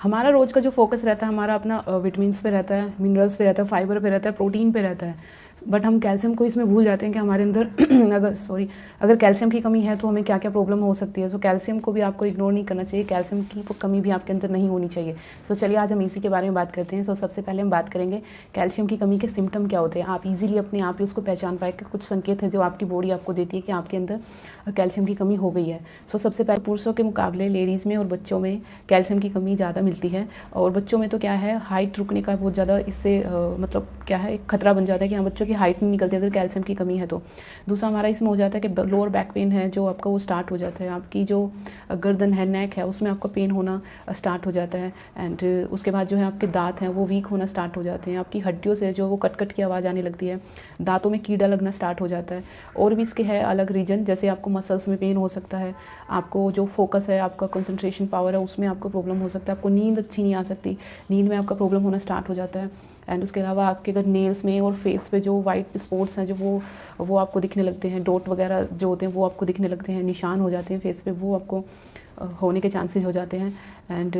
हमारा रोज़ का जो फोकस रहता है हमारा अपना विटामिन्स पे रहता है, मिनरल्स पे रहता है, फाइबर पे रहता है, प्रोटीन पे रहता है। बट हम कैल्शियम को इसमें भूल जाते हैं कि हमारे अंदर अगर कैल्शियम की कमी है तो हमें क्या क्या प्रॉब्लम हो सकती है। सो कैल्शियम को भी आपको इग्नोर नहीं करना चाहिए, कैल्शियम की कमी भी आपके अंदर नहीं होनी चाहिए। सो चलिए आज हम इसी के बारे में बात करते हैं। सो सबसे पहले हम बात करेंगे कैल्शियम की कमी के सिम्टम क्या होते हैं। आप इजीली अपने आप ही उसको पहचान पाए कि कुछ संकेत हैं जो आपकी बॉडी आपको देती है कि आपके अंदर कैल्शियम की कमी हो गई है। सो सबसे पहले पुरुषों के मुकाबले लेडीज़ में और बच्चों में कैल्शियम की कमी ज़्यादा मिलती है। और बच्चों में तो क्या है, हाइट रुकने का बहुत ज़्यादा इससे मतलब क्या है, एक खतरा बन जाता है कि हाँ बच्चों की हाइट नहीं निकलती अगर कैल्शियम की कमी है तो। दूसरा हमारा इसमें हो जाता है कि लोअर बैक पेन है जो आपका वो स्टार्ट हो जाता है, आपकी जो गर्दन है, नेक है, उसमें आपका पेन होना स्टार्ट हो जाता है। एंड उसके बाद जो है आपके दांत हैं वो वीक होना स्टार्ट हो जाते हैं, आपकी हड्डियों से जो वो कट कट की आवाज़ आने लगती है, दांतों में कीड़ा लगना स्टार्ट हो जाता है। और भी इसके है अलग रीजन, जैसे आपको मसल्स में पेन हो सकता है, आपको जो फोकस है, आपका कंसंट्रेशन पावर है उसमें आपको प्रॉब्लम हो सकता है, आपको नींद अच्छी नहीं आ सकती, नींद में आपका प्रॉब्लम होना स्टार्ट हो जाता है। एंड उसके अलावा आपके अगर नेल्स में और फेस पे जो वाइट स्पॉट्स हैं जो वो आपको दिखने लगते हैं, डॉट वगैरह जो होते हैं वो आपको दिखने लगते हैं, निशान हो जाते हैं फेस पे, वो आपको होने के चांसेस हो जाते हैं। एंड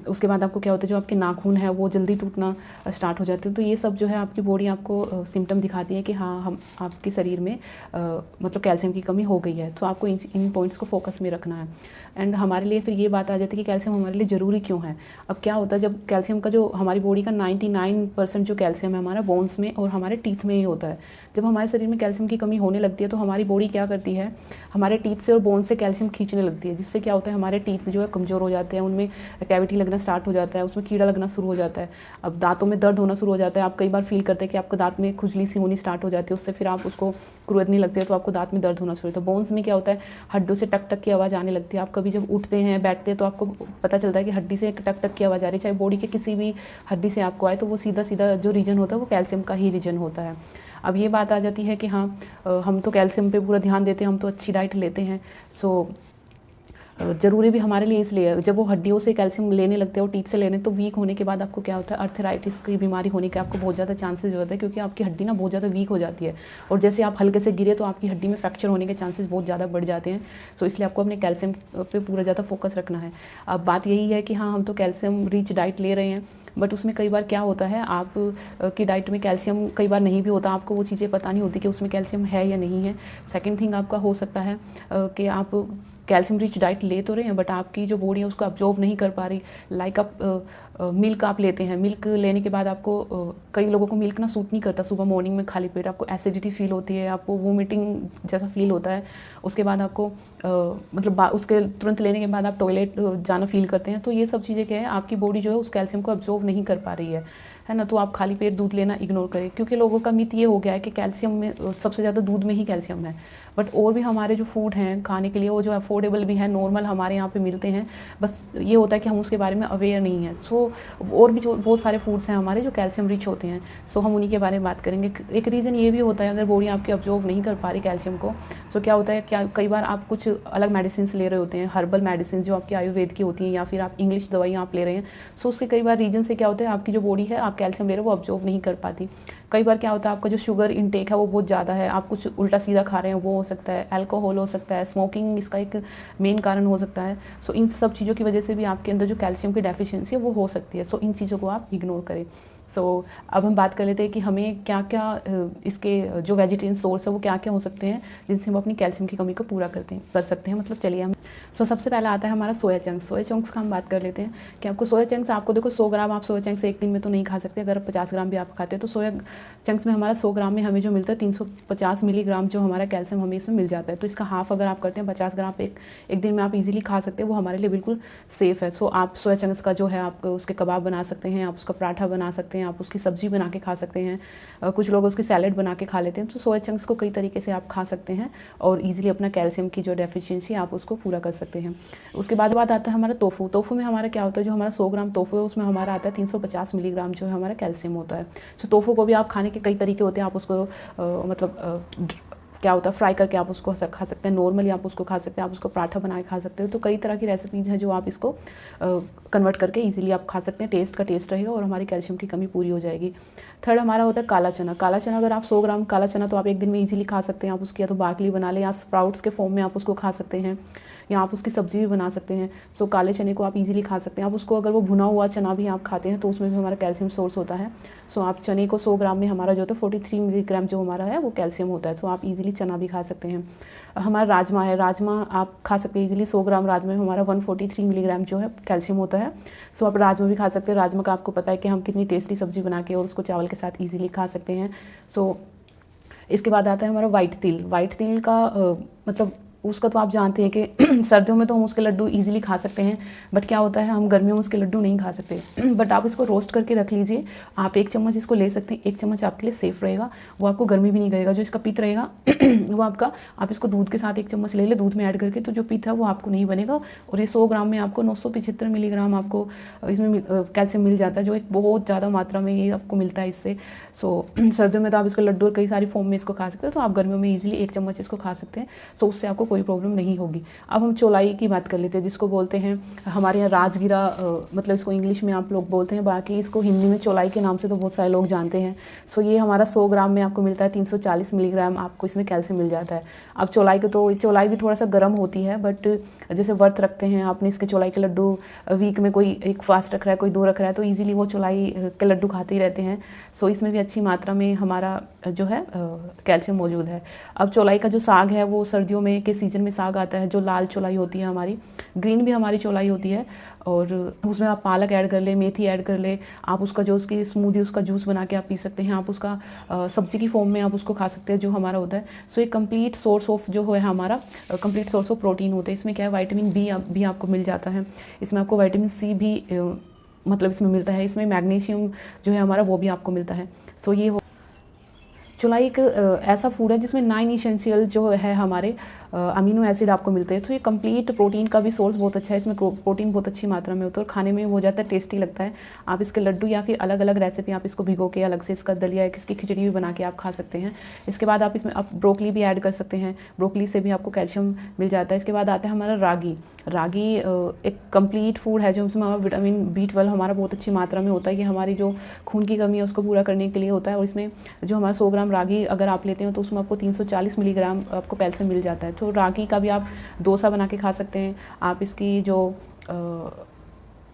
उसके बाद आपको क्या होता है, जो आपके नाखून है वो जल्दी टूटना स्टार्ट हो जाते हैं। तो ये सब जो है आपकी बॉडी आपको सिम्टम दिखाती है कि हाँ हम आपके शरीर में मतलब कैल्शियम की कमी हो गई है। तो आपको इन पॉइंट्स को फोकस में रखना है। एंड हमारे लिए फिर ये बात आ जाती है कि कैल्शियम हमारे लिए ज़रूरी क्यों है। अब क्या होता है, जब कैल्शियम का जो हमारी बॉडी का 99% जो कैल्शियम है हमारा बोन्स में और हमारे टीथ में ही होता है। जब हमारे शरीर में कैल्शियम की कमी होने लगती है तो हमारी बॉडी क्या करती है, हमारे टीथ से और बोन से कैल्शियम खींचने लगती है, जिससे क्या होता है हमारे टीथ जो है कमज़ोर हो जाते हैं, उनमें कैविटी लगना स्टार्ट हो जाता है, उसमें कीड़ा लगना शुरू हो जाता है। अब दांतों में दर्द होना शुरू हो जाता है, आप कई बार फील करते हैं कि आपको दांत में खुजली सी होनी स्टार्ट हो जाती है, उससे फिर आप उसको कुरेदने लगते हैं तो आपको दांत में दर्द होना शुरू होता है। बोन्स में क्या होता है, हड्डियों से टक टक की आवाज़ आने लगती है। आप कभी जब उठते हैं बैठते हैं तो आपको पता चलता है कि हड्डी से टक टक की आवाज़ आ रही है, चाहे बॉडी के किसी भी हड्डी से आपको आए, तो वो सीधा सीधा जो रीजन होता है वो कैल्शियम का ही रीजन होता है। अब ये बात आ जाती है कि हाँ हम तो कैल्शियम पे पूरा ध्यान देते हैं, हम तो अच्छी डाइट लेते हैं। सो ज़रूरी भी हमारे लिए इसलिए जब वो हड्डियों से कैल्शियम लेने लगते हैं और टीथ से लेने, तो वीक होने के बाद आपको क्या होता है, अर्थराइटिस की बीमारी होने के आपको बहुत ज़्यादा चांसेस होते हैं, क्योंकि आपकी हड्डी ना बहुत ज़्यादा वीक हो जाती है। और जैसे आप हल्के से गिरे तो आपकी हड्डी में फ्रैक्चर होने के चांसेस बहुत ज़्यादा बढ़ जाते हैं। सो इसलिए आपको अपने कैल्शियम पे पूरा ज़्यादा फोकस रखना है। अब बात यही है कि हाँ हम तो कैल्शियम रिच डाइट ले रहे हैं, बट उसमें कई बार क्या होता है, आप की डाइट में कैल्शियम कई बार नहीं भी होता, आपको वो चीज़ें पता नहीं होती कि उसमें कैल्शियम है या नहीं है। सेकंड थिंग आपका हो सकता है कि आप कैल्शियम रिच डाइट ले तो रहे हैं बट आपकी जो बॉडी है उसको अब्जॉर्ब नहीं कर पा रही। लाइक आप मिल्क आप लेते हैं, मिल्क लेने के बाद आपको कई लोगों को मिल्क ना सूट नहीं करता, सुबह मॉर्निंग में खाली पेट आपको एसिडिटी फील होती है, आपको वोमिटिंग जैसा फील होता है। उसके बाद आपको मतलब उसके तुरंत लेने के बाद आप टॉयलेट जाना फील करते हैं। तो ये सब चीज़ें क्या है, आपकी बॉडी जो है उस कैल्शियम को अब्जॉर्ब नहीं कर पा रही है ना। तो आप खाली पेट दूध लेना इग्नोर करें, क्योंकि लोगों का मिथ ये हो गया है कि कैल्शियम में सबसे ज़्यादा दूध में ही कैल्शियम है। बट और भी हमारे जो फूड हैं खाने के लिए वो जो अफोर्डेबल भी है, नॉर्मल हमारे यहाँ पे मिलते हैं, बस ये होता है कि हम उसके बारे में अवेयर नहीं है। सो और भी जो बहुत सारे फूड्स हैं हमारे जो कैल्शियम रिच होते हैं, सो हम उन्हीं के बारे में बात करेंगे। एक रीज़न ये भी होता है, अगर बॉडी आपकी अब्जॉर्व नहीं कर पा रही कैल्शियम को, सो क्या होता है, क्या कई बार आप कुछ अलग मेडिसिन ले रहे होते हैं, हर्बल मेडिसिन जो आपकी आयुर्वेद की होती हैं, या फिर आप इंग्लिश दवाइयाँ आप ले रहे हैं। सो उसके कई बार रीजन से क्या होता है, आपकी जो बॉडी है आप कैल्शियम ले रहे हो वो अब्जॉर्व नहीं कर पाती। कई बार क्या होता है, आपका जो शुगर इनटेक है वो बहुत ज़्यादा है, आप कुछ उल्टा सीधा खा रहे हैं, वो हो सकता है, अल्कोहल हो सकता है, स्मोकिंग इसका एक मेन कारण हो सकता है। सो इन सब चीज़ों की वजह से भी आपके अंदर जो कैल्शियम की डेफिशिएंसी है वो हो सकती है। सो इन चीज़ों को आप इग्नोर करें। सो अब हम बात कर लेते हैं कि हमें क्या क्या इसके जो वेजिटेरियन सोर्स है वो क्या क्या हो सकते हैं जिनसे हम अपनी कैल्शियम की कमी को पूरा कर सकते हैं। मतलब चलिए हम सबसे पहला आता है हमारा सोया चंक्स। सोया चंक्स का हम बात कर लेते हैं कि आपको सोया चंक्स, आपको देखो 100 ग्राम आप सोया चंक्स एक दिन में तो नहीं खा सकते, अगर 50 ग्राम भी आप खाते हैं तो सोया चंक्स में हमारा 100 ग्राम में हमें जो मिलता है 350 मिलीग्राम जो हमारा कैल्शियम हमें इसमें मिल जाता है। तो इसका हाफ अगर आप करते हैं 50 ग्राम एक दिन में आप इजीली खा सकते हैं, वो हमारे लिए बिल्कुल सेफ़ है। सो आप सोया चंक्स का जो है आप उसके कबाब बना सकते हैं, आप उसका पराठा बना सकते हैं, आप उसकी सब्जी बना के खा सकते हैं, कुछ लोग उसकी सैलेड बना के खा लेते हैं। तो सोया चंक्स को कई तरीके से आप खा सकते हैं और ईजिली अपना कैल्शियम की जो डेफिशिएंसी आप उसको पूरा कर सकते हैं। उसके बाद आता है हमारा टोफू। टोफू में हमारा क्या होता है, जो हमारा 100 ग्राम टोफू है उसमें हमारा आता है 350 मिलीग्राम जो है हमारा कैल्शियम होता है। सो टोफू को भी आप खाने के कई तरीके होते हैं, आप उसको क्या होता है फ्राई करके आप उसको खा सकते हैं, नॉर्मली आप उसको खा सकते हैं, आप उसको पराठा बना के खा सकते हो। तो कई तरह की रेसिपीज़ हैं जो आप इसको कन्वर्ट करके इजीली आप खा सकते हैं, टेस्ट का टेस्ट रहेगा और हमारी कैल्शियम की कमी पूरी हो जाएगी। थर्ड हमारा होता है काला चना। काला चना अगर आप 100 ग्राम काला चना तो आप एक दिन में इजीली खा सकते हैं, आप उसकी या तो बाकली बना लें या स्प्राउट्स के फॉर्म में आप उसको खा सकते हैं, या आप उसकी सब्ज़ी भी बना सकते हैं। सो काले चने को आप इजीली खा सकते हैं। आप उसको अगर वो भुना हुआ चना भी आप खाते हैं तो उसमें भी हमारा कैल्शियम सोर्स होता है। सो आप चने को 100 ग्राम में हमारा जो होता है 43 मिलीग्राम जो हमारा है वो कैल्शियम होता है। तो आप इजीली चना भी खा सकते हैं। हमारा राजमा है, राजमा आप खा सकते हैं इजीली। 100 ग्राम राजमा में हमारा 143 मिलीग्राम जो है कैल्शियम होता है। सो आप राजमा भी खा सकते हैं। राजमा का आपको पता है कि हम कितनी टेस्टी सब्ज़ी बना के और उसको चावल के साथ ईजिली खा सकते हैं। सो इसके बाद आता है हमारा वाइट तिल। वाइट तिल का मतलब उसका तो आप जानते हैं कि सर्दियों में तो हम उसके लड्डू इजीली खा सकते हैं, बट क्या होता है हम गर्मियों में उसके लड्डू नहीं खा सकते। बट आप इसको रोस्ट करके रख लीजिए। आप 1 चम्मच इसको ले सकते हैं। 1 चम्मच आपके लिए सेफ़ रहेगा, वो आपको गर्मी भी नहीं करेगा। जो इसका पित्त रहेगा वो आपका, आप इसको दूध के साथ 1 चम्मच ले ले दूध में ऐड करके, तो जो पित्त है वो आपको नहीं बनेगा। और ये 100 ग्राम में आपको 975 मिलीग्राम आपको इसमें कैल्शियम मिल जाता है, जो एक बहुत ज़्यादा मात्रा में ये आपको मिलता है इससे। सो सर्दियों में तो आप इसको लड्डू और कई सारी फॉर्म में इसको खा सकते हैं, तो आप गर्मियों में ईजिली 1 चम्मच इसको खा सकते हैं। सो उससे आपको कोई प्रॉब्लम नहीं होगी। अब हम चौलाई की बात कर लेते हैं, जिसको बोलते हैं हमारे यहाँ राजगिरा, मतलब इसको इंग्लिश में आप लोग बोलते हैं, बाकी इसको हिंदी में चौलाई के नाम से तो बहुत सारे लोग जानते हैं। सो ये हमारा 100 ग्राम में आपको मिलता है 340 मिलीग्राम आपको इसमें कैल्शियम मिल जाता है। अब चौलाई को तो चौलाई भी थोड़ा सा गर्म होती है, बट जैसे व्रत रखते हैं आपने इसके चौलाई के लड्डू, वीक में कोई एक फास्ट रख रहा है, कोई 2 रख रहा है, तो ईजिली वो चौलाई के लड्डू खाते ही रहते हैं। सो इसमें भी अच्छी मात्रा में हमारा जो है कैल्शियम मौजूद है। अब चौलाई का जो साग है वो सर्दियों में के सीज़न में साग आता है, जो लाल चौलाई होती है हमारी, ग्रीन भी हमारी चौलाई होती है, और उसमें आप पालक ऐड कर ले, मेथी ऐड कर ले। आप उसका जो उसकी स्मूदी, उसका जूस बना के आप पी सकते हैं। आप उसका सब्जी की फॉर्म में आप उसको खा सकते हैं, जो हमारा होता है। सो एक कंप्लीट सोर्स ऑफ जो है हमारा कंप्लीट सोर्स ऑफ प्रोटीन होता है। इसमें क्या है, विटामिन बी भी आपको मिल जाता है। इसमें आपको विटामिन सी भी मतलब इसमें मिलता है। इसमें मैग्नीशियम जो है हमारा वो भी आपको मिलता है। सो ये चौलाई एक ऐसा फूड है जिसमें 9 इसेंशियल जो है हमारे अमीनो एसिड आपको मिलते हैं। तो ये कंप्लीट प्रोटीन का भी सोर्स बहुत अच्छा है। इसमें प्रोटीन बहुत अच्छी मात्रा में होता है और खाने में हो जाता है, टेस्टी लगता है। आप इसके लड्डू या फिर अलग अलग रेसिपी आप इसको भिगो के अलग से इसका दलिया, इसकी खिचड़ी भी बना के आप खा सकते हैं। इसके बाद आप इसमें आप ब्रोकली भी ऐड कर सकते हैं, ब्रोकली से भी आपको कैल्शियम मिल जाता है। इसके बाद आता है हमारा रागी। रागी एक कंप्लीट फूड है जो उसमें विटामिन B12 हमारा बहुत अच्छी मात्रा में होता है। कि हमारी जो खून की कमी है उसको पूरा करने के लिए होता है। और इसमें जो हमारा 100 ग्राम रागी अगर आप लेते हो तो उसमें आपको 340 मिलीग्राम आपको कैल्शियम मिल जाता है। तो रागी का भी आप डोसा बना के खा सकते हैं। आप इसकी जो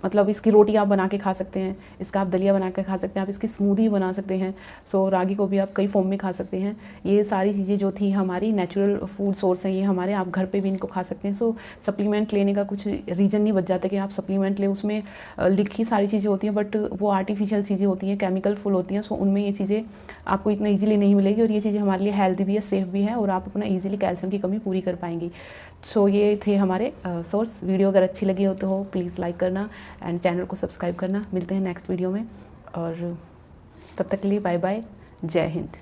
मतलब इसकी रोटी आप बना के खा सकते हैं, इसका आप दलिया बना के खा सकते हैं, आप इसकी स्मूदी बना सकते हैं। सो रागी को भी आप कई फॉर्म में खा सकते हैं। ये सारी चीज़ें जो थी हमारी नेचुरल फूड सोर्स हैं, ये हमारे आप घर पे भी इनको खा सकते हैं। सो सप्लीमेंट लेने का कुछ रीज़न नहीं बच जाता कि आप सप्लीमेंट लें। उसमें लिखी सारी चीज़ें होती हैं, बट वो आर्टिफिशियल चीज़ें होती हैं, केमिकल फुल होती हैं। सो उनमें ये चीज़ें आपको इतना ईजिली नहीं मिलेगी, और ये चीज़ें हमारे लिए हेल्दी भी है, सेफ़ भी है, और आप अपना ईजिली कैल्शियम की कमी पूरी कर पाएंगी। सो ये थे हमारे सोर्स। वीडियो अगर अच्छी लगी हो तो प्लीज़ लाइक करना एंड चैनल को सब्सक्राइब करना। मिलते हैं नेक्स्ट वीडियो में, और तब तक के लिए बाय बाय, जय हिंद।